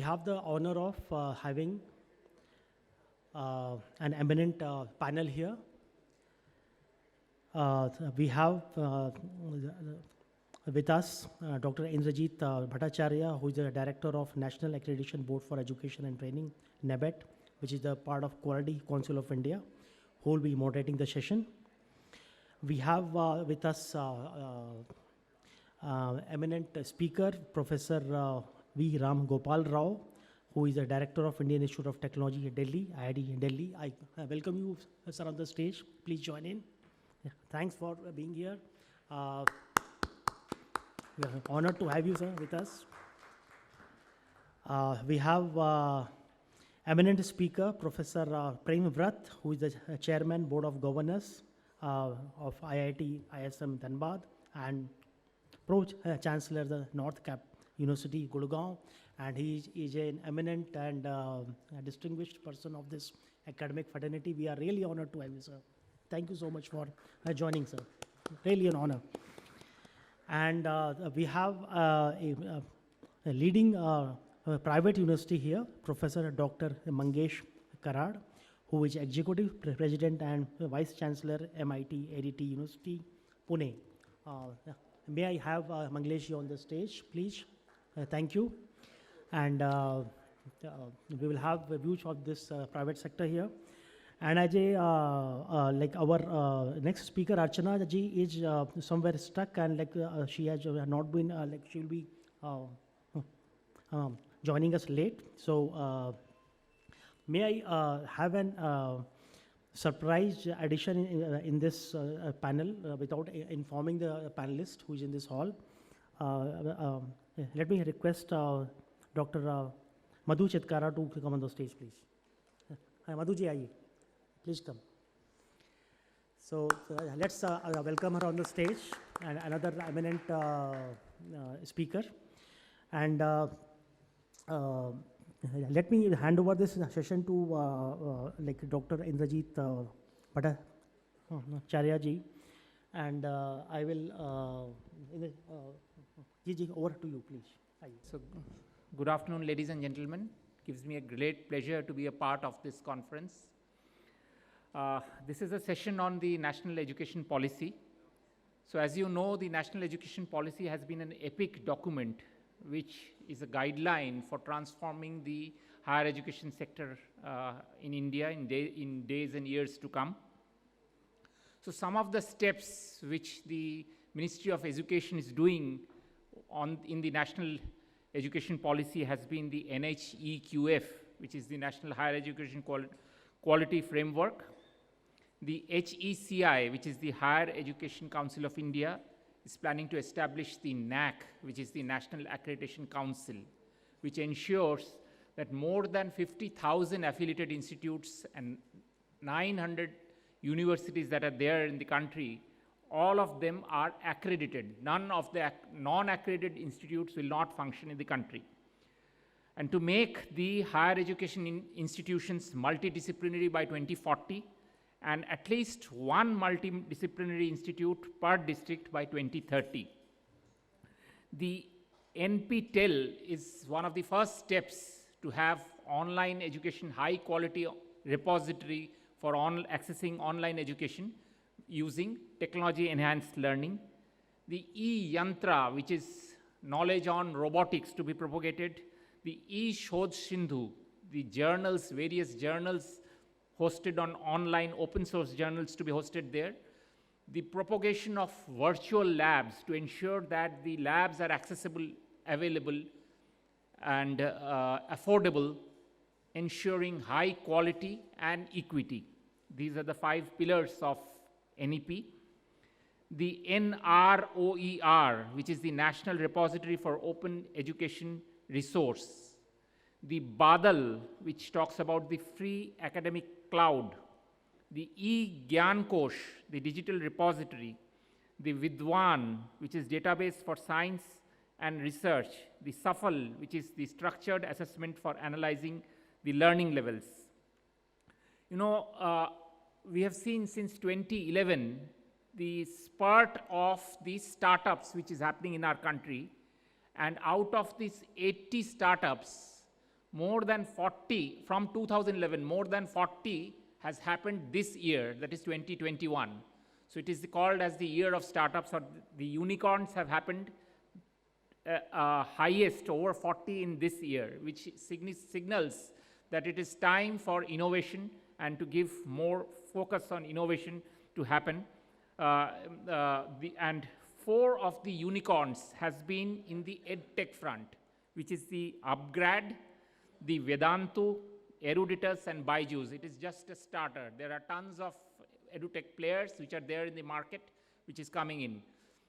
have the honor of having an eminent panel here. We have with us Dr. Indrajit Bhattacharya, who is the Director of National Accreditation Board for Education and Training, NABET, which is the part of Quality Council of India, who will be moderating the session. We have with us eminent speaker, Professor V. Ram Gopal Rao, who is the Director of Indian Institute of Technology, Delhi, IIT Delhi. I welcome you, sir, on the stage. Please join in. Yeah, thanks for being here. We are honored to have you, sir, with us. We have eminent speaker, Professor Prem Vrat, who is the Chairman, Board of Governors of IIT ISM Dhanbad, and Pro-Chancellor, the North Cap University, Gurgaon, and he is an eminent and a distinguished person of this academic fraternity. We are really honored to have you, sir. Thank you so much for joining, sir. Really an honor. And we have a leading private university here, Professor Dr. Mangesh Karad, who is Executive President and Vice Chancellor, MIT ADT University, Pune. May I have Mangesh on the stage, please? Thank you. And we will have views of this private sector here. And Ajay, like our next speaker, Archana ji, is somewhere stuck, and like she has not been, like she will be joining us late. So may I have an surprise addition in this panel without informing the panelist who is in this hall. Let me request Dr. Madhu Chitkara to come on the stage, please. Hi, Madhu ji, aaiye. Please come. So let's welcome her on the stage, and another eminent speaker. And let me hand over this session to like Dr. Indrajit Bhattacharya ji, and I will over to you, please. So, good afternoon, ladies and gentlemen. It gives me a great pleasure to be a part of this conference. This is a session on the National Education Policy. So as you know, the National Education Policy has been an epic document which is a guideline for transforming the higher education sector in India in days and years to come. So some of the steps which the Ministry of Education is doing in the National Education Policy has been the NHEQF, which is the National Higher Education Quality Framework. The HECI, which is the Higher Education Council of India, is planning to establish the NAC, which is the National Accreditation Council, which ensures that more than 50,000 affiliated institutes and 900 universities that are there in the country, all of them are accredited. None of the non-accredited institutes will not function in the country. And to make the higher education institutions multidisciplinary by 2040, and at least one multidisciplinary institute per district by 2030. The NPTEL is one of the first steps to have online education, high quality repository for accessing online education using technology enhanced learning. The E-Yantra, which is knowledge on robotics to be propagated. The E-Shodh Sindhu, the journals, various journals hosted on online open source journals to be hosted there. The propagation of virtual labs to ensure that the labs are accessible, available, and affordable, ensuring high quality and equity. These are the 5 pillars of NEP. The NROER, which is the National Repository for Open Education Resource. The BADAL, which talks about the free academic cloud. The E-Gyan Kosh, the digital repository. The Vidwan, which is database for science and research. The SAFAL, which is the structured assessment for analyzing the learning levels. You know, we have seen since 2011 the spurt of these startups which is happening in our country, and out of these 80 startups, more than 40, from 2011, more than 40 has happened this year, that is 2021. So it is called as the year of startups, or the unicorns have happened highest, over 40 in this year, which signals that it is time for innovation and to give more focus on innovation to happen. And 4 of the unicorns has been in the EdTech front, which is the Upgrad, the Vedantu, Eruditus, and Byju's. It is just a starter. There are tons of edutech players which are there in the market, which is coming in.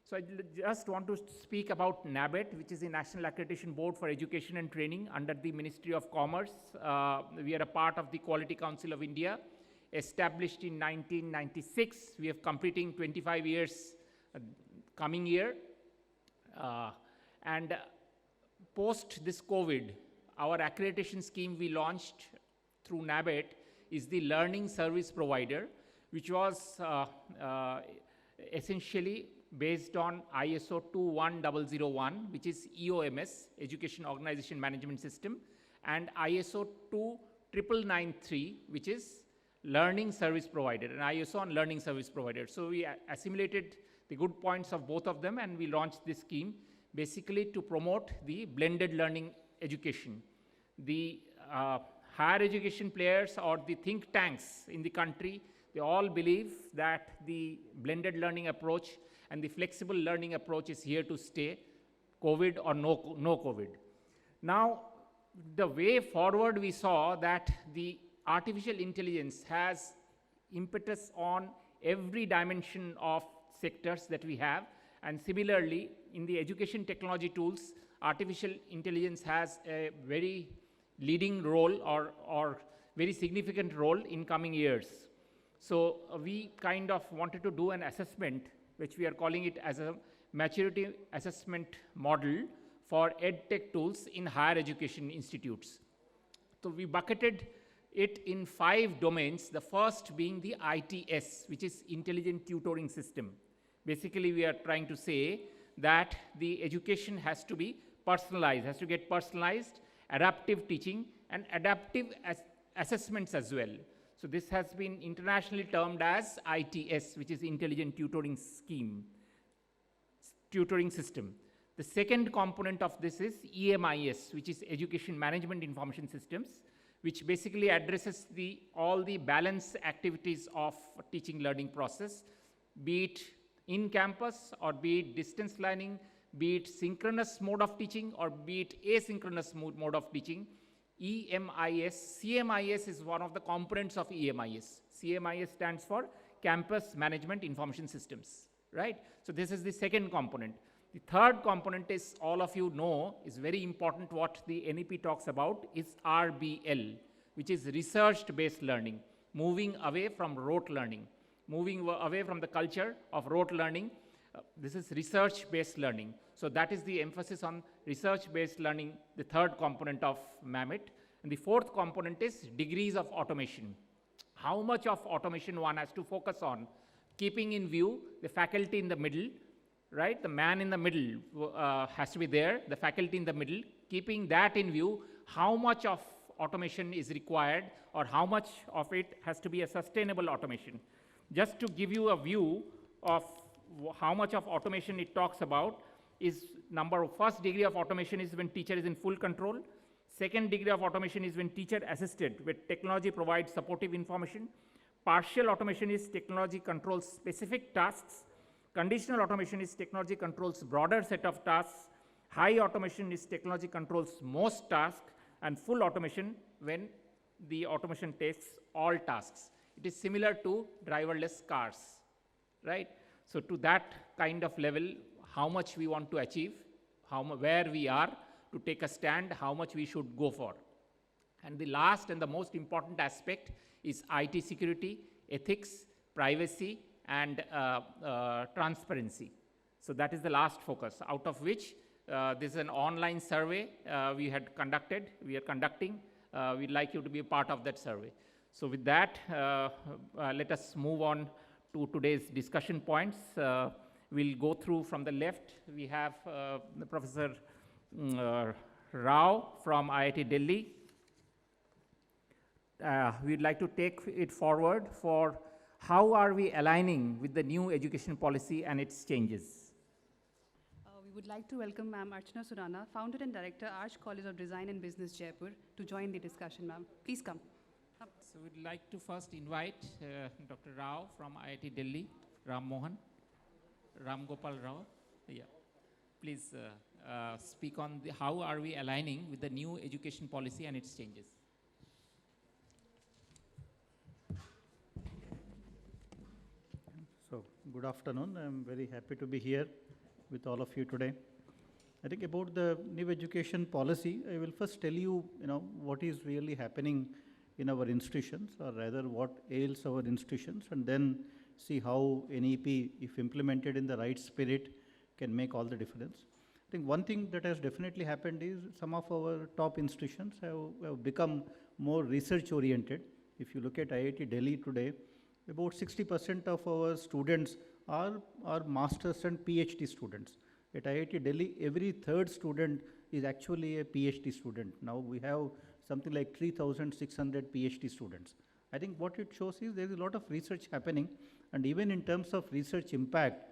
So I just want to speak about NABET, which is the National Accreditation Board for Education and Training under the Ministry of Commerce. We are a part of the Quality Council of India, established in 1996. We are completing 25 years coming year. And post this COVID, our accreditation scheme we launched through NABET is the Learning Service Provider, which was essentially based on ISO 21001, which is EOMS, Education Organization Management System, and ISO 29993, which is Learning Service Provider, and ISO on Learning Service Provider. So we assimilated the good points of both of them, and we launched this scheme basically to promote the blended learning education. The higher education players or the think tanks in the country, they all believe that the blended learning approach and the flexible learning approach is here to stay, COVID or no COVID. Now, the way forward, we saw that the artificial intelligence has impetus on every dimension of sectors that we have, and similarly, in the education technology tools, artificial intelligence has a very leading role or very significant role in coming years. So we kind of wanted to do an assessment, which we are calling it as a maturity assessment model for EdTech tools in higher education institutes. So we bucketed it in 5 domains, the first being the ITS, which is Intelligent Tutoring System. Basically, we are trying to say that the education has to be personalized, has to get personalized, adaptive teaching, and adaptive assessments as well. So this has been internationally termed as ITS, which is Intelligent Tutoring System. The second component of this is EMIS, which is Education Management Information Systems, which basically addresses all the balance activities of teaching learning process, be it in campus or be it distance learning, be it synchronous mode of teaching or be it asynchronous mode of teaching. EMIS, CMIS is one of the components of EMIS. CMIS stands for Campus Management Information Systems, right? So this is the second component. The third component is, all of you know, is very important, what the NEP talks about is RBL, which is research-based learning, moving away from rote learning, moving away from the culture of rote learning. This is research-based learning. So that is the emphasis on research-based learning, the third component of MAMET. And the fourth component is degrees of automation. How much of automation one has to focus on, keeping in view the faculty in the middle, right? The man in the middle has to be there, the faculty in the middle, keeping that in view, how much of automation is required or how much of it has to be a sustainable automation. Just to give you a view of how much of automation it talks about is first degree of automation is when teacher is in full control. Second degree of automation is when teacher assisted, where technology provides supportive information. Partial automation is technology controls specific tasks. Conditional automation is technology controls broader set of tasks. High automation is technology controls most tasks. And full automation when the automation takes all tasks. It is similar to driverless cars, right? So to that kind of level, how much we want to achieve, where we are to take a stand, how much we should go for. And the last and the most important aspect is IT security, ethics, privacy, and transparency. So that is the last focus, out of which this is an online survey we are conducting. We'd like you to be a part of that survey. So with that, let us move on to today's discussion points. We'll go through from the left. We have Professor Rao from IIT Delhi, we'd like to take it forward for how are we aligning with the new education policy and its changes. We would like to welcome Ma'am Archana Surana, Founder and Director, Arch College of Design and Business, Jaipur, to join the discussion, ma'am. Please come. So we'd like to first invite Dr. Rao from IIT Delhi, Ram Mohan, Ram Gopal Rao. Yeah. Please speak on how are we aligning with the new education policy and its changes. So, good afternoon. I'm very happy to be here with all of you today. I think about the new education policy, I will first tell you, what is really happening in our institutions, or rather what ails our institutions, and then see how NEP, if implemented in the right spirit, can make all the difference. I think one thing that has definitely happened is some of our top institutions have become more research oriented. If you look at IIT Delhi today, about 60% of our students are masters and PhD students. At IIT Delhi, every third student is actually a PhD student. Now we have something like 3,600 PhD students. I think what it shows is there is a lot of research happening, and even in terms of research impact,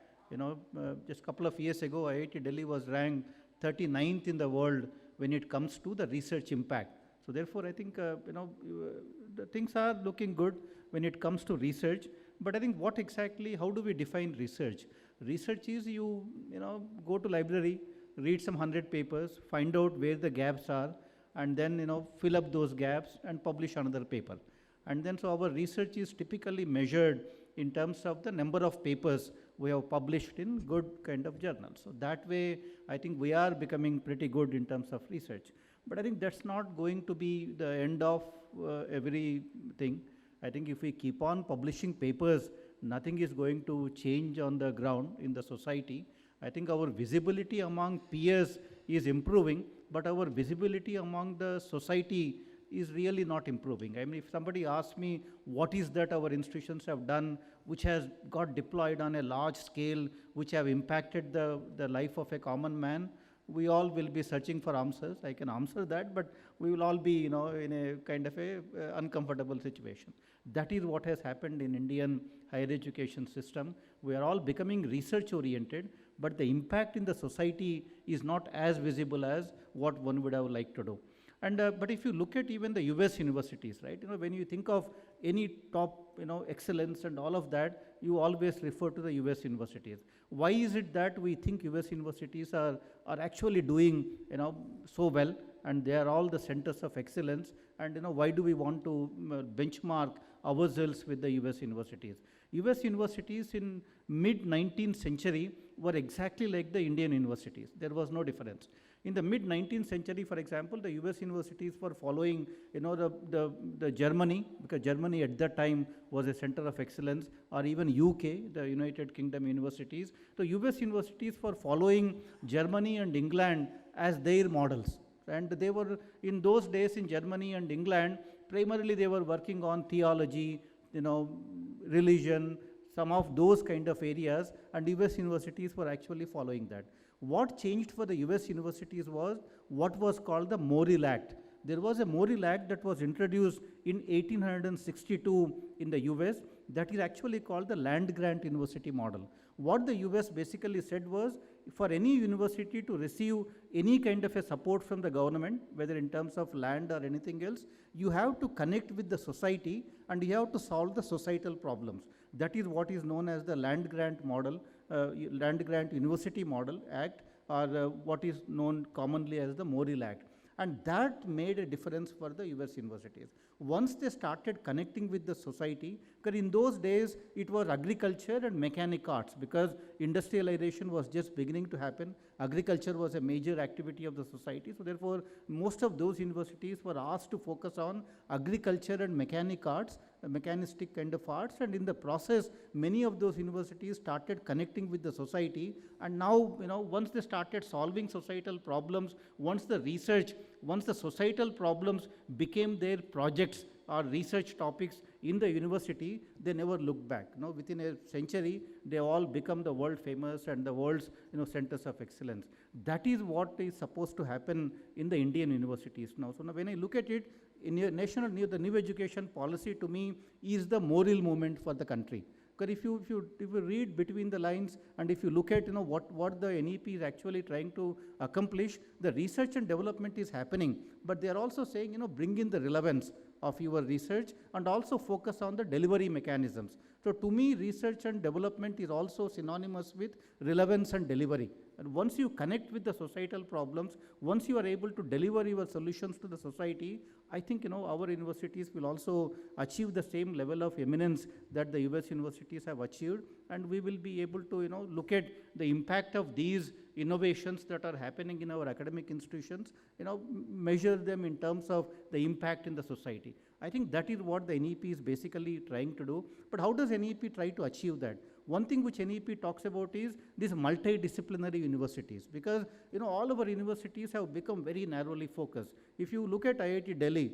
just a couple of years ago, IIT Delhi was ranked 39th in the world when it comes to the research impact. So therefore, I think, the things are looking good when it comes to research. But I think how do we define research? Research is you go to library, read some 100 papers, find out where the gaps are, and then, fill up those gaps and publish another paper. And then, so our research is typically measured in terms of the number of papers we have published in good kind of journals. So that way, I think we are becoming pretty good in terms of research. But I think that's not going to be the end of everything. I think if we keep on publishing papers, nothing is going to change on the ground in the society. I think our visibility among peers is improving, but our visibility among the society is really not improving. I mean, if somebody asks me what is that our institutions have done, which has got deployed on a large scale, which have impacted the life of a common man, we all will be searching for answers. I can answer that, but we will all be, in a kind of a uncomfortable situation. That is what has happened in Indian higher education system. We are all becoming research oriented, but the impact in the society is not as visible as what one would have liked to do. And but if you look at even the US universities, right, when you think of any top, excellence and all of that, you always refer to the US universities. Why is it that we think US universities are actually doing, so well, and they are all the centers of excellence, and why do we want to benchmark ourselves with the US universities? US universities in mid-19th century were exactly like the Indian universities. There was no difference. In the mid-19th century, for example, the US universities were following, the Germany, because Germany at that time was a center of excellence, or even UK, the United Kingdom universities. The US universities were following Germany and England as their models. And they were, in those days in Germany and England, primarily they were working on theology, religion, some of those kind of areas, and US universities were actually following that. What changed for the US universities was what was called the Morrill Act. There was a Morrill Act that was introduced in 1862 in the US that is actually called the land grant university model. What the US basically said was, for any university to receive any kind of a support from the government, whether in terms of land or anything else, you have to connect with the society and you have to solve the societal problems. That is what is known as the land grant model, land grant university model act, or what is known commonly as the Morrill Act. And that made a difference for the US universities. Once they started connecting with the society, because in those days it was agriculture and mechanic arts, because industrialization was just beginning to happen. Agriculture was a major activity of the society. So therefore, most of those universities were asked to focus on agriculture and mechanic arts, mechanistic kind of arts, and in the process, many of those universities started connecting with the society. And now, once they started solving societal problems, once the societal problems became their projects or research topics in the university, they never looked back. Within a century, they all become the world famous and the world's centers of excellence. That is what is supposed to happen in the Indian universities now. So now when I look at it, the new education policy to me is the moral movement for the country. Because if you read between the lines and if you look at what the NEP is actually trying to accomplish, the research and development is happening, but they are also saying bring in the relevance of your research and also focus on the delivery mechanisms. So to me, research and development is also synonymous with relevance and delivery. And once you connect with the societal problems, once you are able to deliver your solutions to the society, I think our universities will also achieve the same level of eminence that the US universities have achieved, and we will be able to look at the impact of these innovations that are happening in our academic institutions, measure them in terms of the impact in the society. I think that is what the NEP is basically trying to do. But how does NEP try to achieve that? One thing which NEP talks about is these multidisciplinary universities, because all our universities have become very narrowly focused. If you look at IIT Delhi,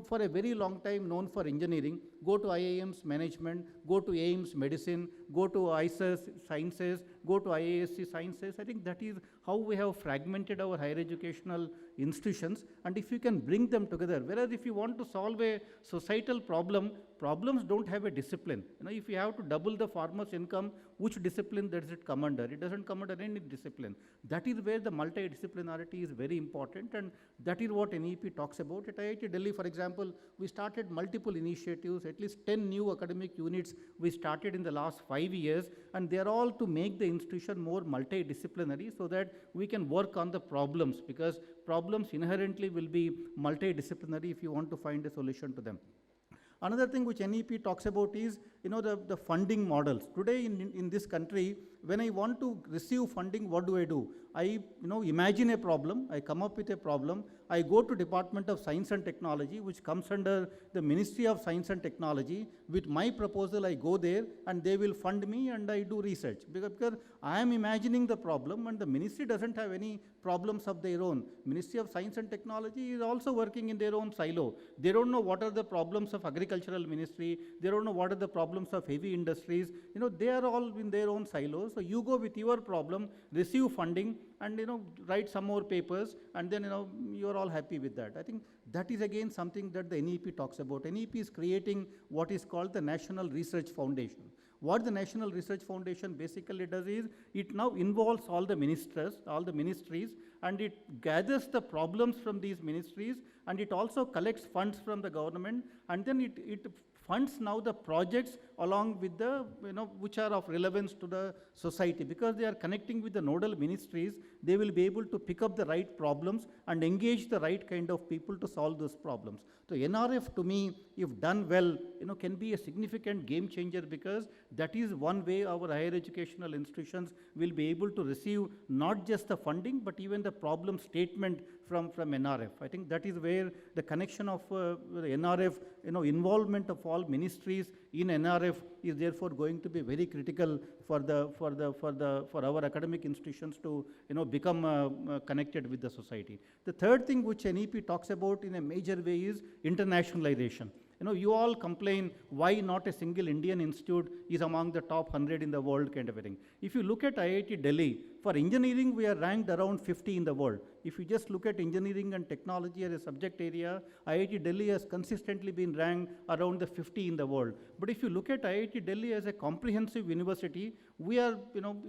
for a very long time known for engineering, go to IIM's management, go to AIMS medicine, go to ISS sciences, go to IISc sciences. I think that is how we have fragmented our higher educational institutions. And if you can bring them together, whereas if you want to solve a societal problem, problems don't have a discipline. If you have to double the farmer's income, which discipline does it come under? It doesn't come under any discipline. That is where the multidisciplinarity is very important, and that is what NEP talks about. At IIT Delhi, for example, we started multiple initiatives, at least 10 new academic units we started in the last 5 years, and they are all to make the institution more multidisciplinary so that we can work on the problems, because problems inherently will be multidisciplinary if you want to find a solution to them. Another thing which NEP talks about is, the funding models. Today in this country, when I want to receive funding, what do? I imagine a problem, I come up with a problem, I go to Department of Science and Technology, which comes under the Ministry of Science and Technology. With my proposal, I go there and they will fund me and I do research. Because I am imagining the problem and the ministry doesn't have any problems of their own. Ministry of Science and Technology is also working in their own silo. They don't know what are the problems of agricultural ministry, they don't know what are the problems of heavy industries. They are all in their own silos. So you go with your problem, receive funding, and write some more papers, and then you are all happy with that. I think that is again something that the NEP talks about. NEP is creating what is called the National Research Foundation. What the National Research Foundation basically does is, it now involves all the ministries, and it gathers the problems from these ministries, and it also collects funds from the government, and then it funds now the projects along with the, which are of relevance to the society. Because they are connecting with the nodal ministries, they will be able to pick up the right problems and engage the right kind of people to solve those problems. So NRF, to me, if done well, can be a significant game changer, because that is one way our higher educational institutions will be able to receive not just the funding, but even the problem statement from NRF. I think that is where the connection of the NRF, involvement of all ministries in NRF is therefore going to be very critical for our academic institutions to become connected with the society. The third thing which NEP talks about in a major way is internationalization. You all complain why not a single Indian institute is among the top 100 in the world, kind of a thing. If you look at IIT Delhi, for engineering, we are ranked around 50 in the world. If you just look at engineering and technology as a subject area, IIT Delhi has consistently been ranked around the 50 in the world. But if you look at IIT Delhi as a comprehensive university, we are,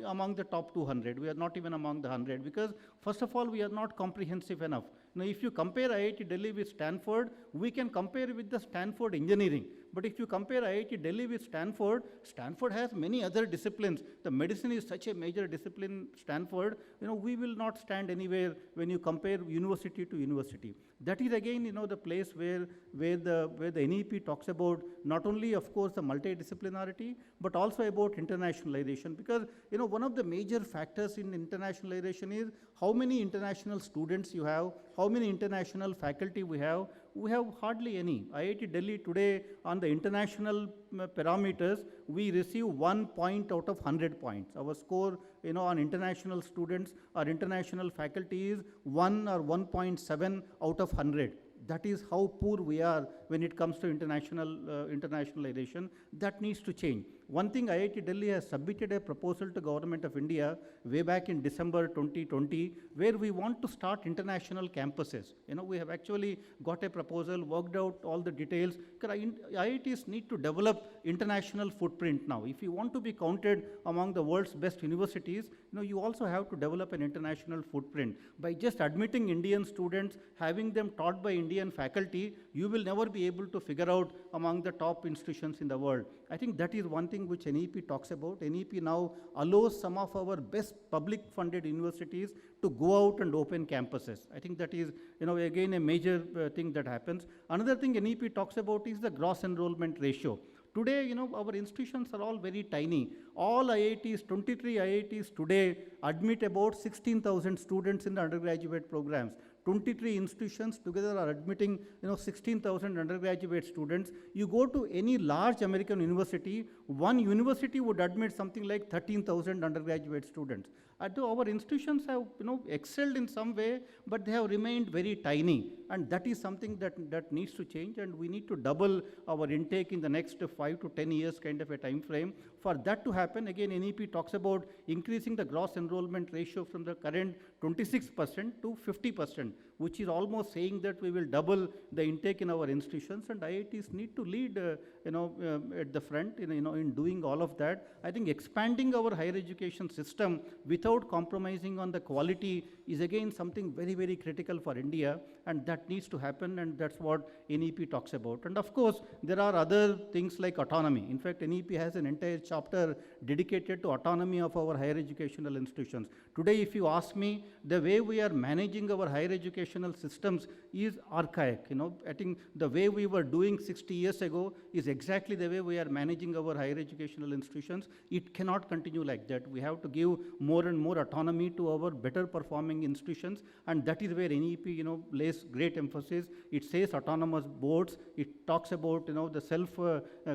among the top 200. We are not even among the 100, because first of all, we are not comprehensive enough. Now, if you compare IIT Delhi with Stanford, we can compare with the Stanford engineering. But if you compare IIT Delhi with Stanford, Stanford has many other disciplines. The medicine is such a major discipline, Stanford, we will not stand anywhere when you compare university to university. That is again, the place where the NEP talks about not only, of course, the multidisciplinarity, but also about internationalization. Because, one of the major factors in internationalization is how many international students you have, how many international faculty we have. We have hardly any. IIT Delhi today, on the international parameters, we receive 1 point out of 100 points. Our score, on international students or international faculty is 1 or 1.7 out of 100. That is how poor we are when it comes to internationalization. That needs to change. One thing, IIT Delhi has submitted a proposal to Government of India way back in December 2020, where we want to start international campuses. We have actually got a proposal, worked out all the details. IITs need to develop international footprint now. If you want to be counted among the world's best universities, you also have to develop an international footprint. By just admitting Indian students, having them taught by Indian faculty, you will never be able to figure out among the top institutions in the world. I think that is one thing which NEP talks about. NEP now allows some of our best public funded universities to go out and open campuses. I think that is, again, a major thing that happens. Another thing NEP talks about is the gross enrollment ratio. Today, our institutions are all very tiny. All IITs, 23 IITs today admit about 16,000 students in the undergraduate programs. 23 institutions together are admitting 16,000 undergraduate students. You go to any large American university, one university would admit something like 13,000 undergraduate students. Our institutions have excelled in some way, but they have remained very tiny, and that is something that needs to change, and we need to double our intake in the next 5 to 10 years kind of a time frame. For that to happen, again, NEP talks about increasing the gross enrollment ratio from the current 26% to 50%, which is almost saying that we will double the intake in our institutions, and IITs need to lead at the front in doing all of that. I think expanding our higher education system without compromising on the quality is again something very, very critical for India, and that needs to happen, and that's what NEP talks about. And of course, there are other things like autonomy. In fact, NEP has an entire chapter dedicated to autonomy of our higher educational institutions. Today, if you ask me, the way we are managing our higher educational systems is archaic. I think the way we were doing 60 years ago is exactly the way we are managing our higher educational institutions. It cannot continue like that. We have to give more and more autonomy to our better performing institutions, and that is where NEP lays great emphasis. It says autonomous boards. It talks about the self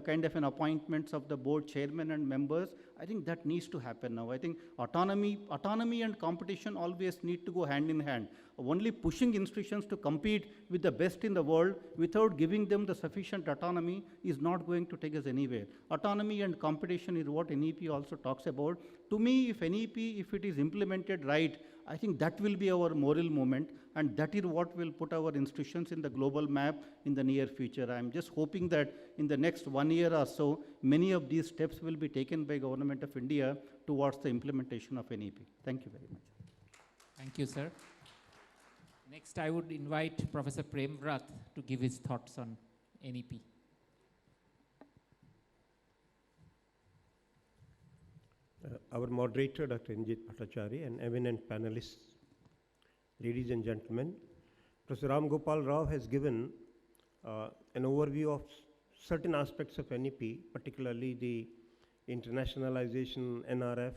kind of an appointments of the board chairman and members. I think that needs to happen now. I think autonomy and competition always need to go hand in hand. Only pushing institutions to compete with the best in the world without giving them the sufficient autonomy is not going to take us anywhere. Autonomy and competition is what NEP also talks about. To me, if NEP, if it is implemented right, I think that will be our moral moment, and that is what will put our institutions in the global map in the near future. I'm just hoping that in the next 1 year or so, many of these steps will be taken by Government of India towards the implementation of NEP. Thank you very much. Thank you, sir. Next, I would invite Professor Prem Vrat to give his thoughts on NEP. Our moderator, Dr. Injit Bhattacharya, and eminent panelists, ladies and gentlemen, Professor Ram Gopal Rao has given an overview of certain aspects of NEP, particularly the internationalization, NRF.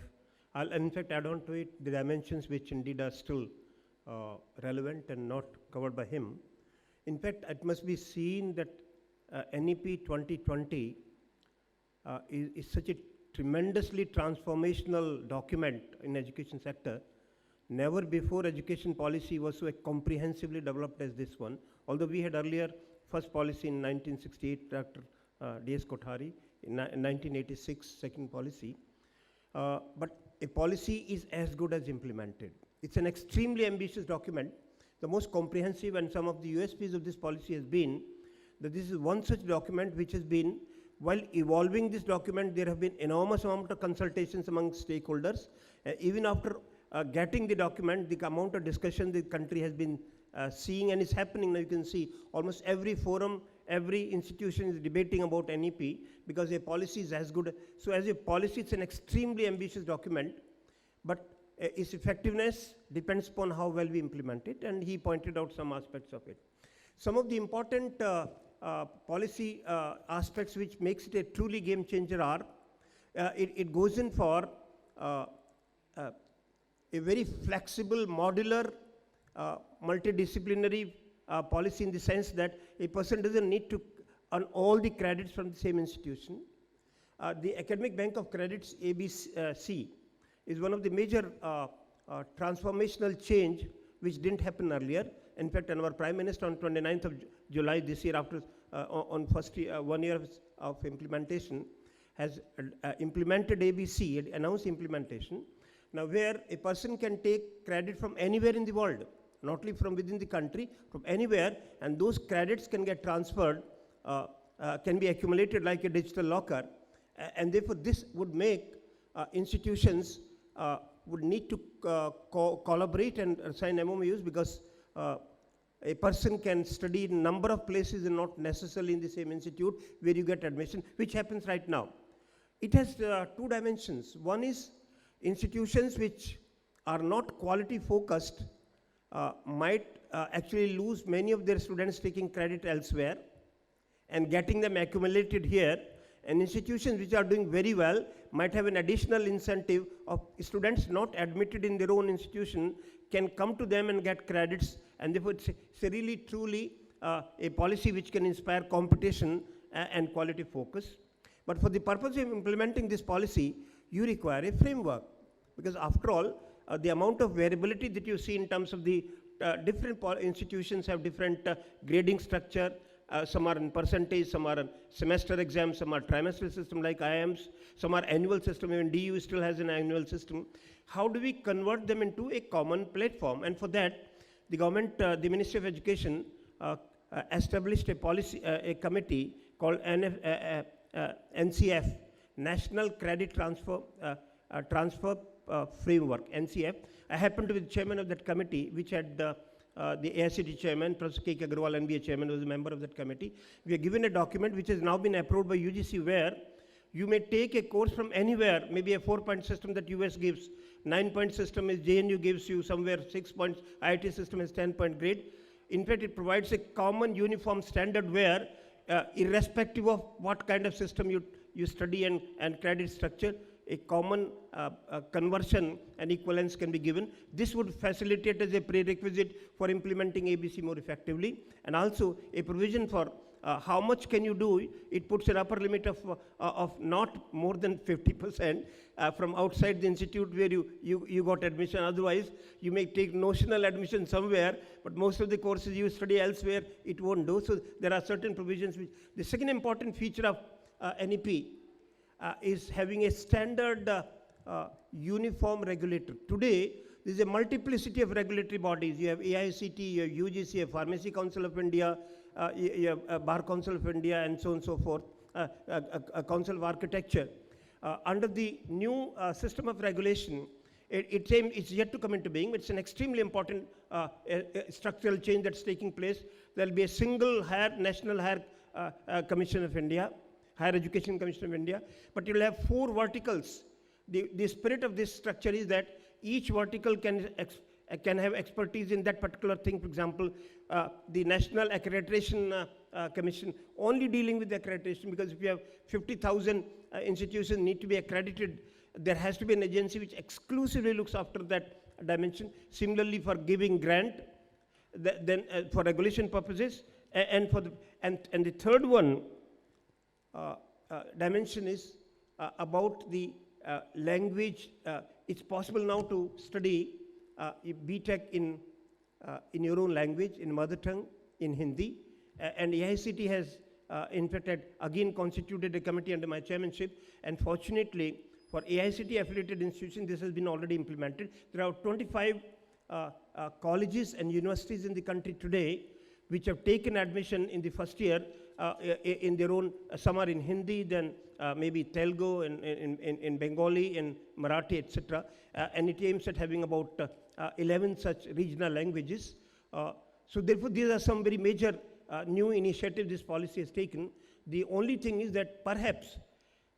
I'll in fact add on to it the dimensions which indeed are still relevant and not covered by him. In fact, it must be seen that NEP 2020 is such a tremendously transformational document in education sector. Never before education policy was so comprehensively developed as this one. Although we had earlier first policy in 1968, Dr. D.S. Kothari, in 1986, second policy. But a policy is as good as implemented. It's an extremely ambitious document. The most comprehensive, and some of the USPs of this policy has been that this is one such document which has been, while evolving this document, there have been enormous amount of consultations among stakeholders. Even after getting the document, the amount of discussion the country has been seeing and is happening. Now you can see almost every forum, every institution is debating about NEP because a policy is as good. So as a policy, it's an extremely ambitious document, but its effectiveness depends upon how well we implement it, and he pointed out some aspects of it. Some of the important policy aspects which makes it a truly game changer are, it goes in for a very flexible, modular, multidisciplinary policy, in the sense that a person doesn't need to earn all the credits from the same institution. The Academic Bank of Credits, ABC, is one of the major transformational change which didn't happen earlier. In fact, our Prime Minister on 29th of July this year, after on first 1 year of implementation, has implemented ABC, it announced implementation. Now, where a person can take credit from anywhere in the world, not only from within the country, from anywhere, and those credits can get transferred, can be accumulated like a digital locker. And therefore, this would make institutions would need to collaborate and sign MOUs, because a person can study in a number of places and not necessarily in the same institute where you get admission, which happens right now. It has two dimensions. One is institutions which are not quality focused might actually lose many of their students taking credit elsewhere and getting them accumulated here. And institutions which are doing very well might have an additional incentive of students not admitted in their own institution can come to them and get credits, and therefore it's really truly a policy which can inspire competition and quality focus. But for the purpose of implementing this policy, you require a framework, because after all, the amount of variability that you see in terms of the different institutions have different grading structure. Some are in percentage, some are in semester exams, some are trimestral system like IIMs, some are annual system, even DU still has an annual system. How do we convert them into a common platform? And for that, the government, the Ministry of Education established a policy, a committee called NCF, National Credit Transfer Framework, NCF. I happen to be the chairman of that committee, which had the AICT chairman, Professor K.K. Agarwal, NBA chairman, was a member of that committee. We are given a document which has now been approved by UGC, where you may take a course from anywhere, maybe a 4-point system that US gives, 9-point system is JNU gives you somewhere 6 points, IIT system has 10-point grade. In fact, it provides a common uniform standard where, irrespective of what kind of system you study and credit structure, a common conversion and equivalence can be given. This would facilitate as a prerequisite for implementing ABC more effectively, and also a provision for how much can you do. It puts an upper limit of not more than 50% from outside the institute where you got admission. Otherwise, you may take notional admission somewhere, but most of the courses you study elsewhere, it won't do. So there are certain provisions. The second important feature of NEP is having a standard uniform regulator. Today, there is a multiplicity of regulatory bodies. You have AICT, you have UGC, you have Pharmacy Council of India, you have Bar Council of India, and so on and so forth, a Council of Architecture. Under the new system of regulation, it's yet to come into being. It's an extremely important structural change that's taking place. There will be a single National Higher Commission of India, Higher Education Commission of India, but you'll have 4 verticals. The spirit of this structure is that each vertical can have expertise in that particular thing. For example, the National Accreditation Commission only dealing with accreditation, because if you have 50,000 institutions need to be accredited, there has to be an agency which exclusively looks after that dimension. Similarly, for giving grant, then for regulation purposes, and the third one dimension is about the language. It's possible now to study BTech in your own language, in mother tongue, in Hindi, and AICT has in fact again constituted a committee under my chairmanship, and fortunately for AICT affiliated institutions this has been already implemented. There are 25 colleges and universities in the country today which have taken admission in the first year in their own, some are in Hindi, then maybe Telugu, in Bengali, in Marathi, etc. And it aims at having about 11 such regional languages. So therefore, these are some very major new initiatives this policy has taken. The only thing is that perhaps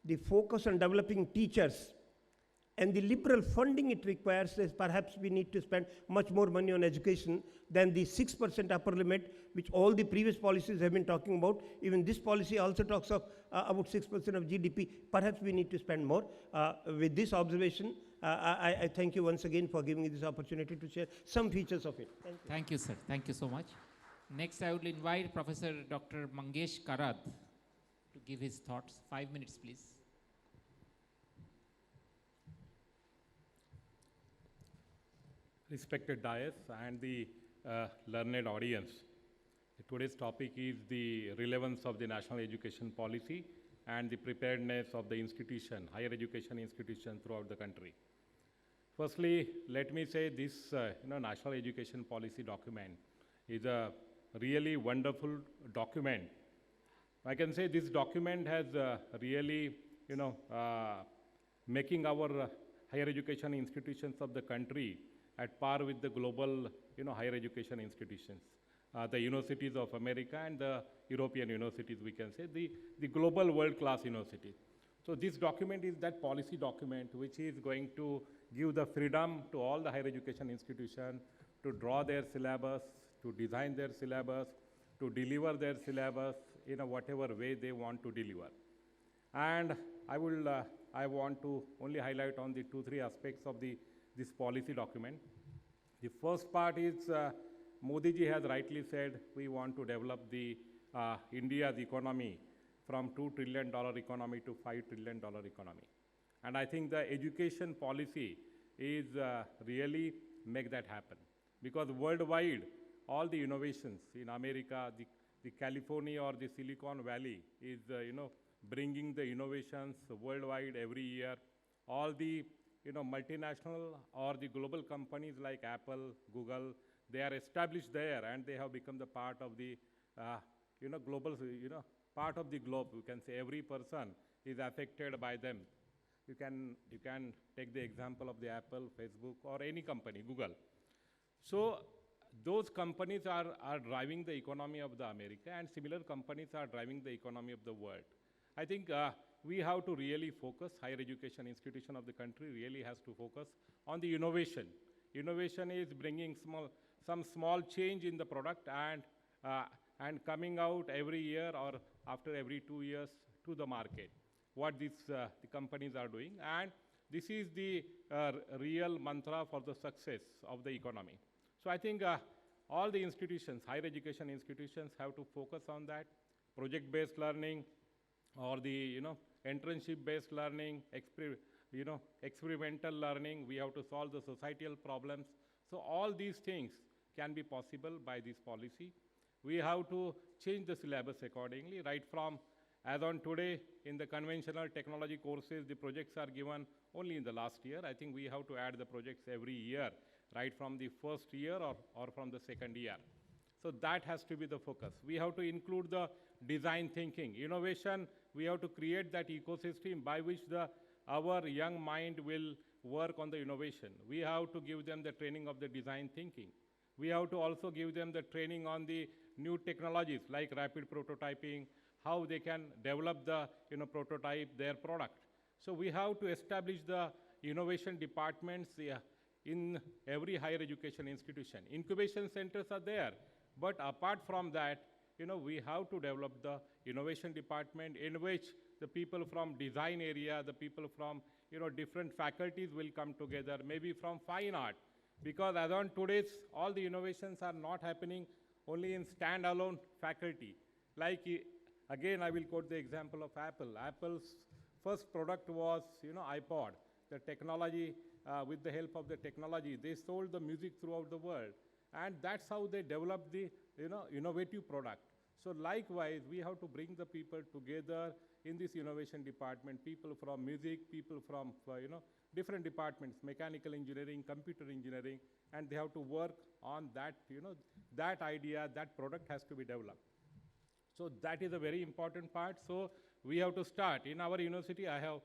the focus on developing teachers and the liberal funding it requires is perhaps we need to spend much more money on education than the 6% upper limit which all the previous policies have been talking about. Even this policy also talks of about 6% of GDP. Perhaps we need to spend more. With this observation, I thank you once again for giving me this opportunity to share some features of it. Thank you. Thank you, sir. Thank you so much. Next, I would invite Professor Dr. Mangesh Karad to give his thoughts. 5 minutes, please. Respected dais and the learned audience. Today's topic is the relevance of the national education policy and the preparedness of the institution, higher education institution throughout the country. Firstly, let me say this national education policy document is a really wonderful document. I can say this document has really, making our higher education institutions of the country at par with the global, higher education institutions. The universities of America and the European universities, we can say, the global world-class universities. So this document is that policy document which is going to give the freedom to all the higher education institutions to draw their syllabus, to design their syllabus, to deliver their syllabus in a whatever way they want to deliver. And I want to only highlight on the 2-3 aspects of this policy document. The first part is Modi ji has rightly said we want to develop the India's economy from $2 trillion economy to $5 trillion economy. And I think the education policy is really make that happen. Because worldwide, all the innovations in America, the California or the Silicon Valley is, bringing the innovations worldwide every year. All the, multinational or the global companies like Apple, Google, they are established there and they have become the part of the, global, part of the globe. You can say every person is affected by them. You can take the example of the Apple, Facebook, or any company, Google. So those companies are driving the economy of the America, and similar companies are driving the economy of the world. I think we have to really focus, higher education institution of the country really has to focus on the innovation. Innovation is bringing some small change in the product and coming out every year or after every 2 years to the market, what the companies are doing. And this is the real mantra for the success of the economy. So I think all the institutions, higher education institutions have to focus on that, project-based learning or the, internship-based learning, experimental learning. We have to solve the societal problems. So all these things can be possible by this policy. We have to change the syllabus accordingly, right from, as on today, in the conventional technology courses, the projects are given only in the last year. I think we have to add the projects every year, right from the first year or from the second year. So that has to be the focus. We have to include the design thinking. Innovation, we have to create that ecosystem by which our young mind will work on the innovation. We have to give them the training of the design thinking. We have to also give them the training on the new technologies like rapid prototyping, how they can develop the prototype their product. So we have to establish the innovation departments in every higher education institution. Incubation centers are there, but apart from that, we have to develop the innovation department in which the people from design area, the people from different faculties will come together, maybe from fine art, because as on today's, all the innovations are not happening only in standalone faculty. Like, again, I will quote the example of Apple. Apple's first product was, iPod. The technology, with the help of the technology, they sold the music throughout the world. And that's how they developed the, innovative product. So likewise, we have to bring the people together in this innovation department, people from music, people from, different departments, mechanical engineering, computer engineering, and they have to work on that, that idea, that product has to be developed. So that is a very important part. So we have to start. In our university, I have,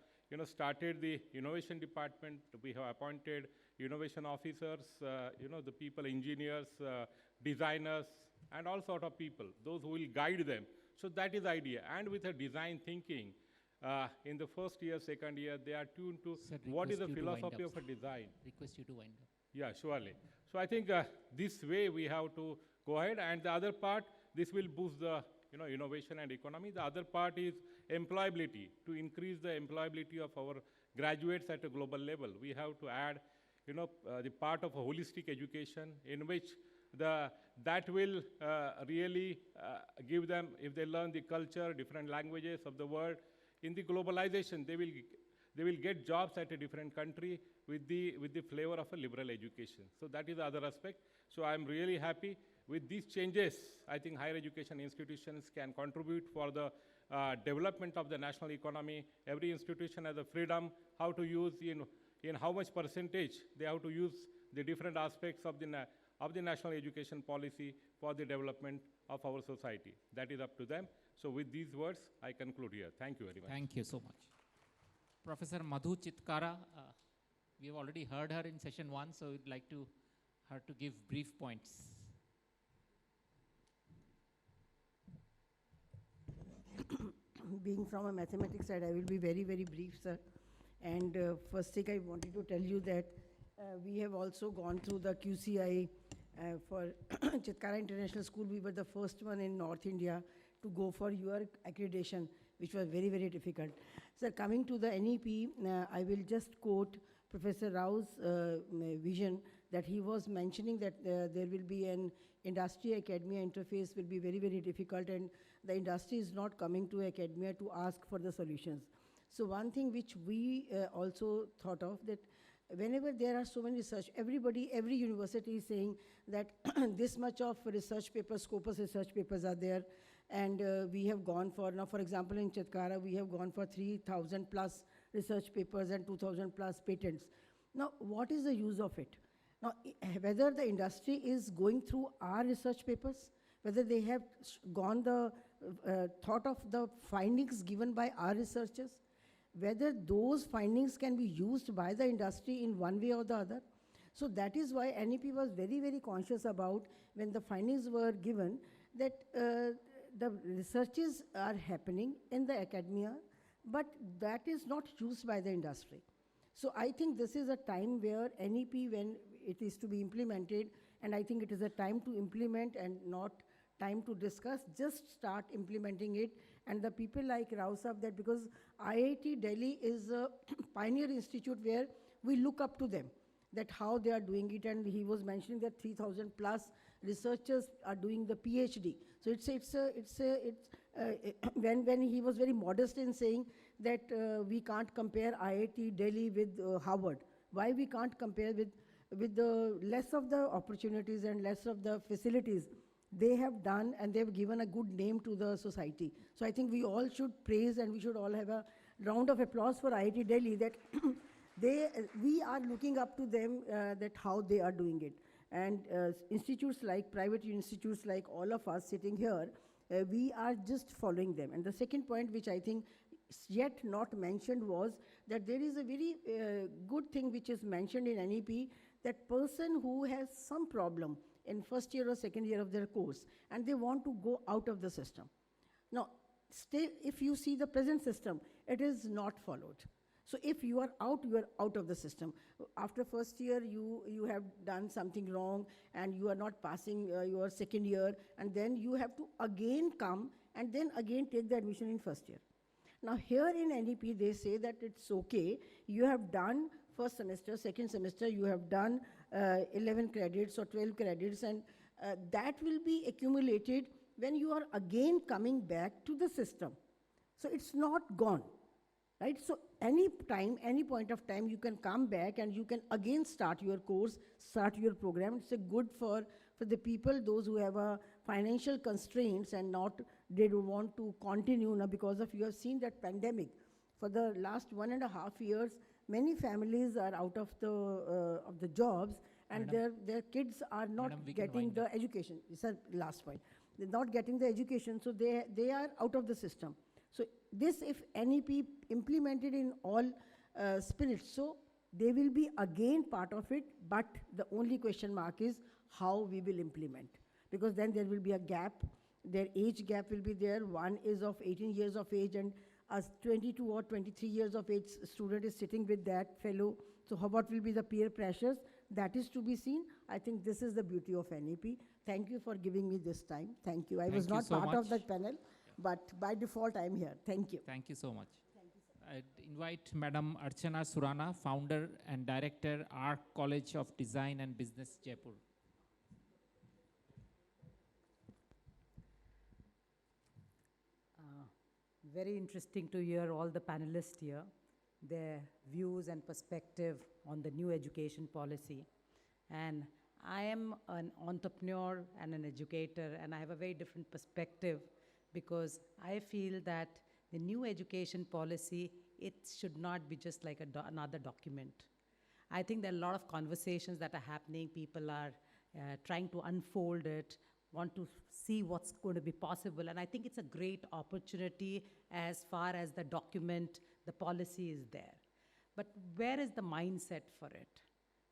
started the innovation department. We have appointed innovation officers, the people, engineers, designers, and all sort of people, those who will guide them. So that is the idea. And with a design thinking, in the first year, second year, they are tuned to Sir, what is the request you to wind philosophy up, of a sir. design. Request you to wind up. Yeah, surely. So I think this way we have to go ahead. And the other part, this will boost the innovation and economy. The other part is employability, to increase the employability of our graduates at a global level. We have to add the part of a holistic education in which that will really give them, if they learn the culture, different languages of the world, in the globalization, they will get jobs at a different country with the flavor of a liberal education. So that is the other aspect. So I'm really happy with these changes. I think higher education institutions can contribute for the development of the national economy. Every institution has a freedom how to use in how much percentage they have to use the different aspects of the national education policy for the development of our society. That is up to them. So with these words, I conclude here. Thank you very much. Thank you so much. Professor Madhu Chitkara, we have already heard her in session 1, so we'd like her to give brief points. Being from a mathematics side, I will be very, very brief, sir. And first thing I wanted to tell you that we have also gone through the QCI for Chitkara International School. We were the first one in North India to go for your accreditation, which was very, very difficult. Sir, coming to the NEP, I will just quote Professor Rao's vision that he was mentioning that there will be an industry-academia interface will be very, very difficult, and the industry is not coming to academia to ask for the solutions. So one thing which we also thought of that whenever there are so many research, every university is saying that this much of research papers, Scopus research papers are there, and we have gone for, now for example in Chitkara, we have gone for 3,000 plus research papers and 2,000 plus patents. Now, what is the use of it? Now, whether the industry is going through our research papers, whether they have gone the thought of the findings given by our researchers, whether those findings can be used by the industry in one way or the other. So that is why NEP was very, very conscious about when the findings were given that the researches are happening in the academia, but that is not used by the industry. So I think this is a time where NEP, when it is to be implemented, and I think it is a time to implement and not time to discuss, just start implementing it. And the people like Rao Sahab, that because IIT Delhi is a pioneer institute where we look up to them, that how they are doing it, and he was mentioning that 3,000 plus researchers are doing the PhD. So when he was very modest in saying that we can't compare IIT Delhi with Harvard. Why we can't compare with the less of the opportunities and less of the facilities they have done, and they've given a good name to the society. So I think we all should praise, and we should all have a round of applause for IIT Delhi that we are looking up to them, that how they are doing it. And institutes like, private institutes like all of us sitting here, we are just following them. And the second point, which I think yet not mentioned, was that there is a very good thing which is mentioned in NEP, that person who has some problem in first year or second year of their course, and they want to go out of the system. Now, still, if you see the present system, it is not followed. So if you are out of the system. After first year, you have done something wrong, and you are not passing your second year, and then you have to again come, and then again take the admission in first year. Now here in NEP, they say that it's okay, you have done first semester, second semester, you have done 11 credits or 12 credits, and that will be accumulated when you are again coming back to the system. So it's not gone, right? So any time, any point of time, you can come back and you can again start your course, start your program. It's a good for the people, those who have financial constraints and they don't want to continue now because of, you have seen that pandemic. For the last 1.5 years, many families are out of the jobs, and their kids are not getting the education. This is the last point. They're not getting the education, so they are out of the system. So this, if NEP implemented in all spirits, so they will be again part of it, but the only question mark is how we will implement. Because then there will be a gap, their age gap will be there. One is of 18 years of age, and a 22 or 23 years of age student is sitting with that fellow. So what will be the peer pressures? That is to be seen. I think this is the beauty of NEP. Thank you for giving me this time. Thank you. I was not part of that panel, but by default, I'm here. Thank you. Thank you so much. I'd invite Madam Archana Surana, Founder and Director, ARC College of Design and Business, Jaipur. Very interesting to hear all the panelists here, their views and perspective on the new education policy. And I am an entrepreneur and an educator, and I have a very different perspective because I feel that the new education policy, it should not be just like another document. I think there are a lot of conversations that are happening. People are trying to unfold it, want to see what's going to be possible. And I think it's a great opportunity as far as the document, the policy is there. But where is the mindset for it?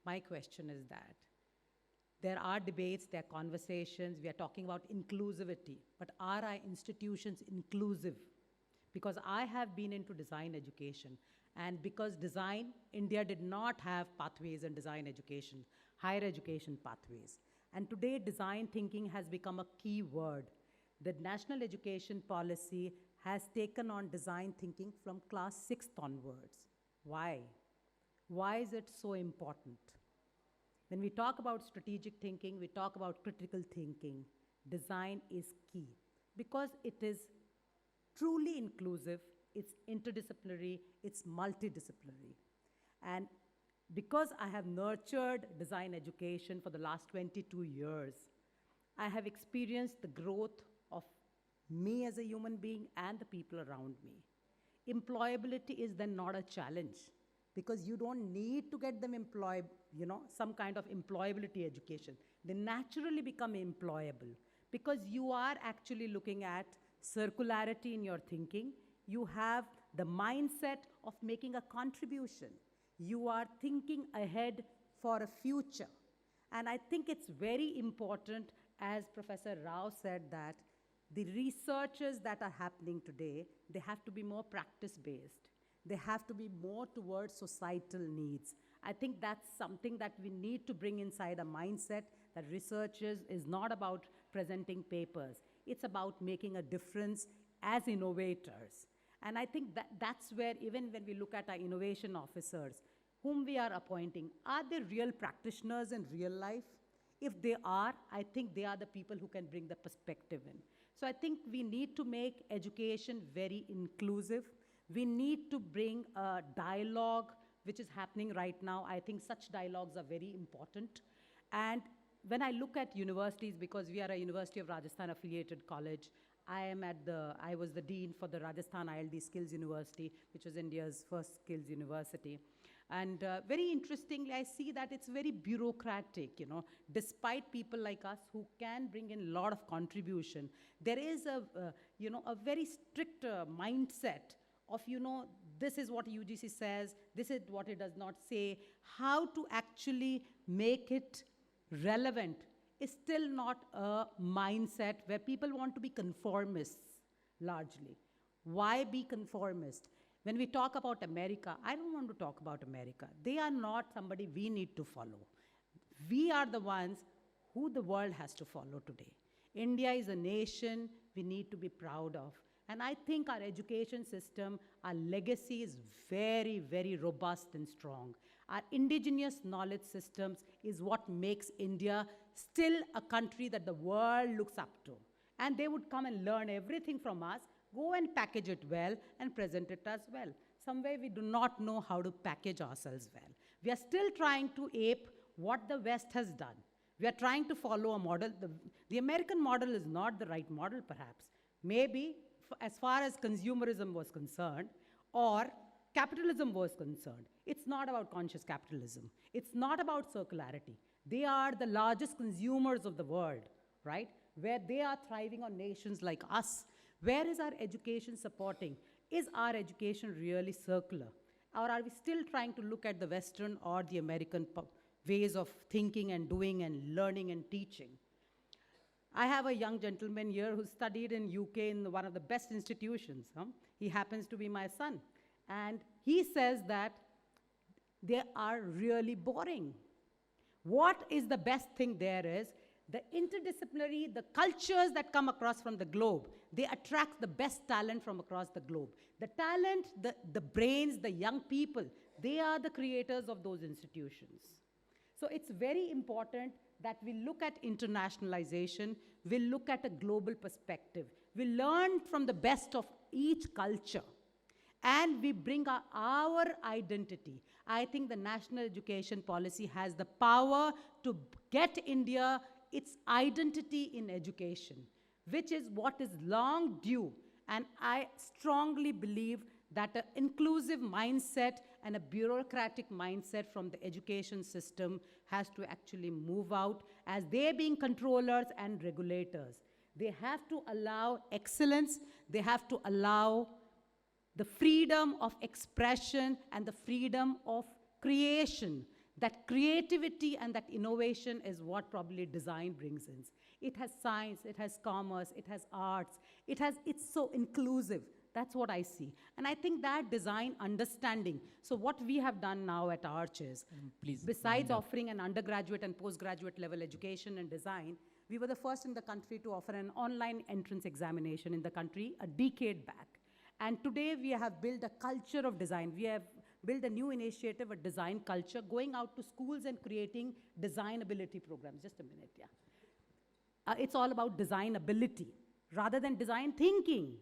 My question is that. There are debates, there are conversations, we are talking about inclusivity, but are our institutions inclusive? Because I have been into design education, and because design, India did not have pathways in design education, higher education pathways. And today, design thinking has become a key word. The national education policy has taken on design thinking from class 6th onwards. Why? Why is it so important? When we talk about strategic thinking, we talk about critical thinking. Design is key because it is truly inclusive, it's interdisciplinary, it's multidisciplinary. And because I have nurtured design education for the last 22 years, I have experienced the growth of me as a human being and the people around me. Employability is then not a challenge because you don't need to get them employed, some kind of employability education. They naturally become employable because you are actually looking at circularity in your thinking. You have the mindset of making a contribution. You are thinking ahead for a future. And I think it's very important, as Professor Rao said, that the researches that are happening today, they have to be more practice-based. They have to be more towards societal needs. I think that's something that we need to bring inside a mindset, that research is not about presenting papers. It's about making a difference as innovators. And I think that's where, even when we look at our innovation officers, whom we are appointing, are they real practitioners in real life? If they are, I think they are the people who can bring the perspective in. So I think we need to make education very inclusive. We need to bring a dialogue, which is happening right now. I think such dialogues are very important. And when I look at universities, because we are a University of Rajasthan affiliated college, I was the dean for the Rajasthan ILD Skills University, which was India's first skills university. And very interestingly, I see that it's very bureaucratic, despite people like us who can bring in a lot of contribution. There is a very strict mindset of, this is what UGC says, this is what it does not say. How to actually make it relevant is still not a mindset where people want to be conformists largely. Why be conformist? When we talk about America, I don't want to talk about America. They are not somebody we need to follow. We are the ones who the world has to follow today. India is a nation we need to be proud of. And I think our education system, our legacy is very, very robust and strong. Our indigenous knowledge systems is what makes India still a country that the world looks up to. And they would come and learn everything from us, go and package it well and present it as well. Somewhere we do not know how to package ourselves well. We are still trying to ape what the West has done. We are trying to follow a model. The American model is not the right model, perhaps. Maybe as far as consumerism was concerned, or capitalism was concerned, it's not about conscious capitalism. It's not about circularity. They are the largest consumers of the world, right? Where they are thriving on nations like us. Where is our education supporting? Is our education really circular? Or are we still trying to look at the Western or the American ways of thinking and doing and learning and teaching? I have a young gentleman here who studied in UK in one of the best institutions. He happens to be my son. And he says that they are really boring. What is the best thing there is, the interdisciplinary, the cultures that come across from the globe, they attract the best talent from across the globe. The talent, the brains, the young people, they are the creators of those institutions. So it's very important that we look at internationalization, we look at a global perspective. We learn from the best of each culture, and we bring our identity. I think the national education policy has the power to get India its identity in education. which is what is long due. And I strongly believe that an inclusive mindset and a bureaucratic mindset from the education system has to actually move out, as they being controllers and regulators. They have to allow excellence, they have to allow the freedom of expression and the freedom of creation. That creativity and that innovation is what probably design brings in. It has science, it has commerce, it has arts, it's so inclusive. That's what I see. And I think that design understanding, so what we have done now at Arch is, Please. besides offering an undergraduate and postgraduate level education and design, we were the first in the country to offer an online entrance examination in the country a decade back. And today we have built a culture of design. We have built a new initiative, a design culture, going out to schools and creating designability programs. Just a minute, yeah. It's all about designability rather than design thinking.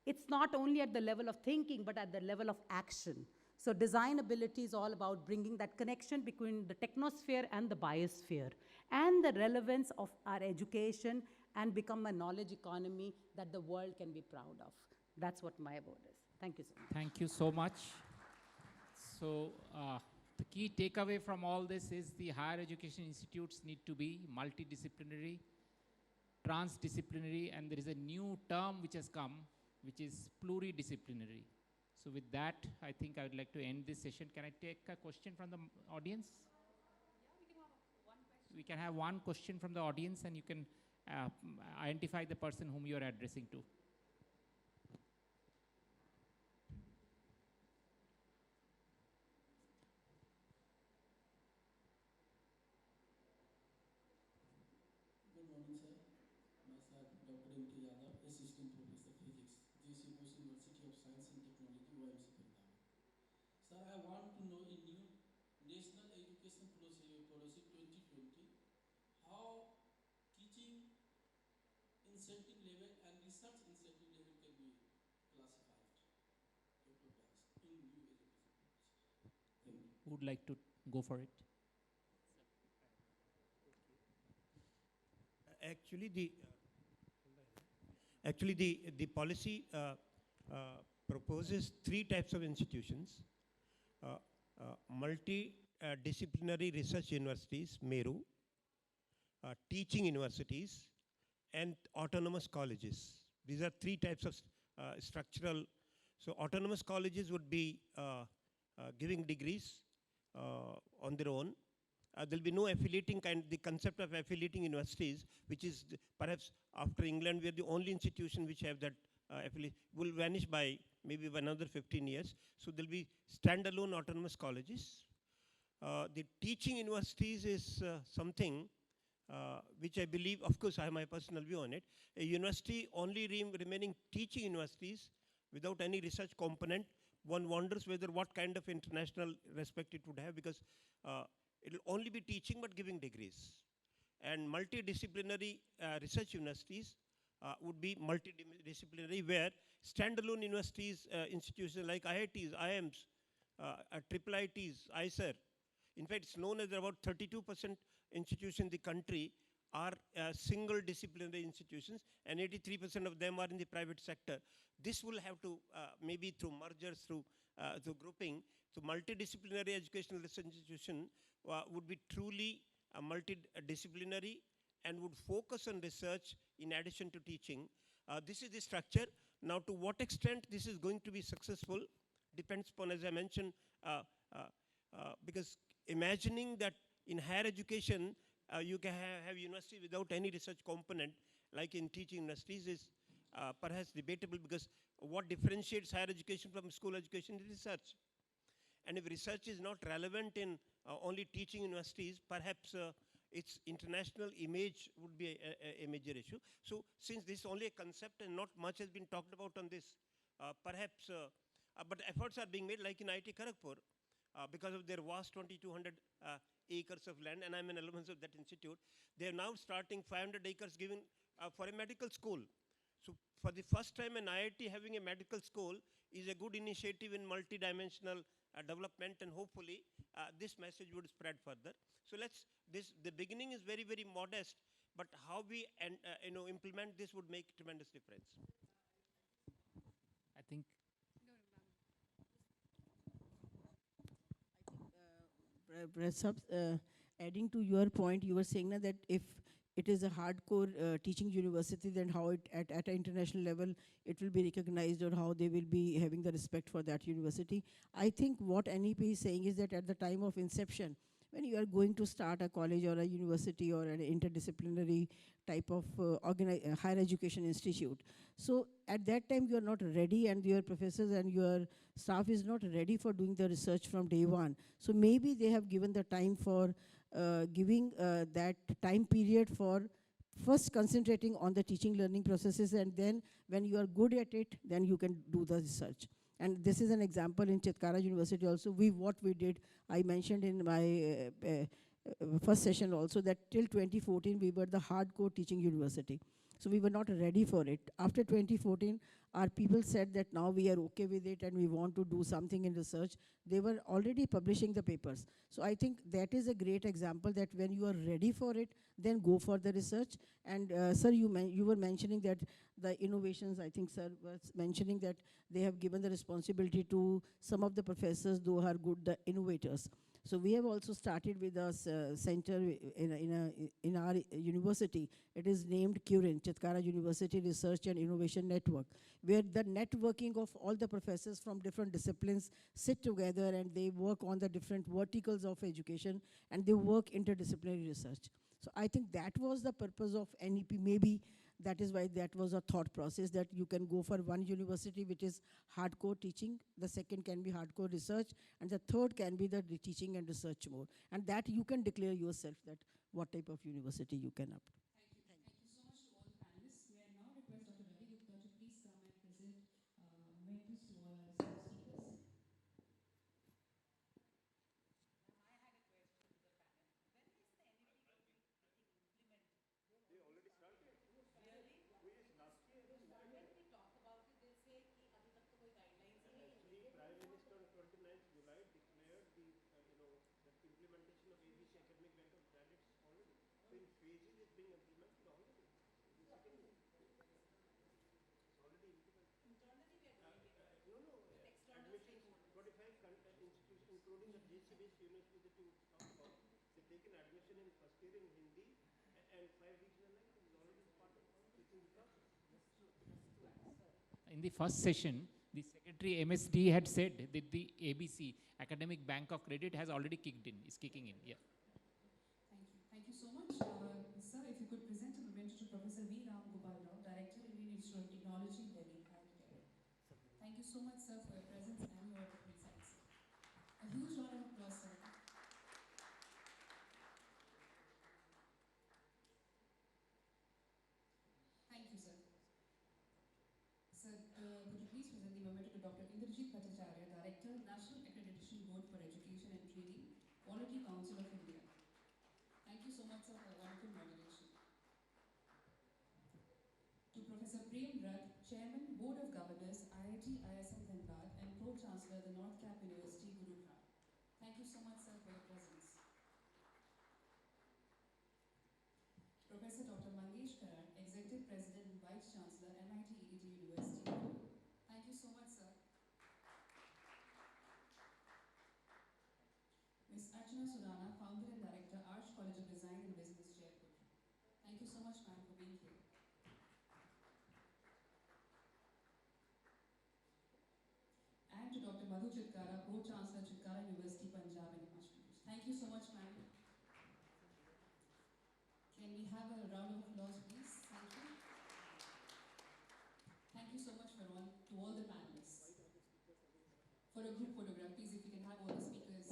It's not only at the level of thinking, but at the level of action. So designability is all about bringing that connection between the technosphere and the biosphere, and the relevance of our education, and become a knowledge economy that the world can be proud of. That's what my vote is. Thank you so much. Thank you so much. So the key takeaway from all this is the higher education institutes need to be multidisciplinary, transdisciplinary, and there is a new term which has come, which is pluridisciplinary. So with that, I think I would like to end this session. Can I take a question from the audience? We can have one question from the audience, and you can identify the person whom you are addressing to. Good morning, sir. Myself, Dr. M.K. Yadav, Assistant Professor Physics, JC Bose University of Science and Technology, OMC, Faridabad. Sir, I want to know in new National Education Policy 2020, how teaching incentive level and research incentive level can be classified, Dr. Banks, in new education policy. Thank you. Who would like to go for it? Actually, the policy proposes three types of institutions: multidisciplinary research universities, MERU, teaching universities, and autonomous colleges. These are three types of structural. So autonomous colleges would be giving degrees on their own. There'll be no affiliating the concept of affiliating universities, which is perhaps after England, we are the only institution which have that affiliation, will vanish by maybe another 15 years. So there'll be standalone autonomous colleges. The teaching universities is something which I believe, of course, I have my personal view on it. A university only remaining teaching universities without any research component, one wonders whether what kind of international respect it would have, because it will only be teaching but giving degrees. And multidisciplinary research universities would be multidisciplinary, where standalone universities, institutions like IITs, IIMs, IIITs, IISER, in fact, it's known as about 32% institutions in the country are single disciplinary institutions, and 83% of them are in the private sector. This will have to, maybe through mergers, through grouping, so multidisciplinary educational research institution would be truly multidisciplinary and would focus on research in addition to teaching. This is the structure. Now, to what extent this is going to be successful depends upon, as I mentioned, because imagining that in higher education, you can have university without any research component, like in teaching universities, is perhaps debatable, because what differentiates higher education from school education is research. And if research is not relevant in only teaching universities, perhaps its international image would be a major issue. So since this is only a concept and not much has been talked about on this, perhaps, but efforts are being made, like in IIT Kharagpur, because of their vast 2,200 acres of land, and I'm an alumnus of that institute. They are now starting 500 acres given for a medical school. So for the first time, an IIT having a medical school is a good initiative in multidimensional development, and hopefully this message would spread further. So the beginning is very, very modest, but how we implement this would make tremendous difference. I think Perhaps adding to your point, you were saying na, that if it is a hardcore teaching university, then how it at an international level it will be recognized, or how they will be having the respect for that university. I think what NEP is saying is that at the time of inception, when you are going to start a college or a university or an interdisciplinary type of higher education institute, so at that time you are not ready, and your professors and your staff is not ready for doing the research from day one. So maybe they have given the time for giving that time period for first concentrating on the teaching learning processes, and then when you are good at it, then you can do the research. And this is an example in Chitkara University also. What we did, I mentioned in my first session also, that till 2014 we were the hardcore teaching university. So we were not ready for it. After 2014, our people said that now we are okay with it and we want to do something in research. They were already publishing the papers. So I think that is a great example that when you are ready for it, then go for the research. And sir, you were mentioning that the innovations, I think sir was mentioning that they have given the responsibility to some of the professors, who are good, the innovators. So we have also started with a center in our university. It is named CURIN, Chitkara University Research and Innovation Network, where the networking of all the professors from different disciplines sit together and they work on the different verticals of education, and they work interdisciplinary research. So I think that was the purpose of NEP. Maybe that is why that was a thought process, that you can go for one university which is hardcore teaching, the second can be hardcore research, and the third can be the teaching and research more. And that you can declare yourself that what type of university you can up to. Thank you. Thank you so much to all the panelists. May I now request Dr. Ravi Gupta to please come and present mementos to all our esteemed speakers. Prime Minister on 29th July declared that implementation of ABC Academic Bank of Credits already. So in phases it's being implemented already. The second year. It's already implemented. Internally we are doing it. Admissions, 25 institutions, including the JC-based university that you talked about, they've taken admission in first year in Hindi and 5 regional languages already part of it in the process. in the first session, the Secretary MSD had said that the ABC, Academic Bank of Credit, has already kicked in, is kicking in. Yeah. Thank you. Thank you so much. Sir, if you could present a memento to Professor V. Ram Gopal Rao, Director, Indian Institute of Technology, Delhi. Thank you so much, sir, for your presence and your insights. A huge round of applause, sir. Thank you, sir. Sir, could you please present the memento to Dr. Indrajit Bhattacharya, Director, National Accreditation Board for Education and Training, Quality Council of India. Thank you so much, sir, for a wonderful moderation. To Professor Prem Rath, Chairman, Board of Governors, IIT ISM Dhanbad, and Pro-Chancellor, the North Cap University, Gurugram. Thank you so much, sir, for your presence. Professor Dr. Mangesh Karan, Executive President and Vice Chancellor, MIT EDT University. Thank you so much, sir. Ms. Archana Surana, Founder and Director, Arch College of Design and Business, Jaipur. Thank you so much, ma'am, for being here. And to Dr. Madhu Chitkara, Pro-Chancellor, Chitkara University, Punjab and Himachal Pradesh. Thank you so much, ma'am. Can we have a round of applause, please? Thank you. Thank you so much to all the panelists. For a group photograph, please, if you can have all the speakers.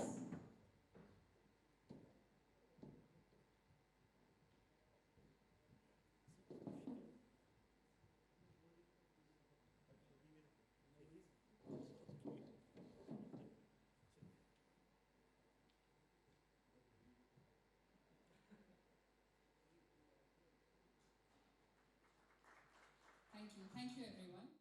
Thank you. Thank you, everyone.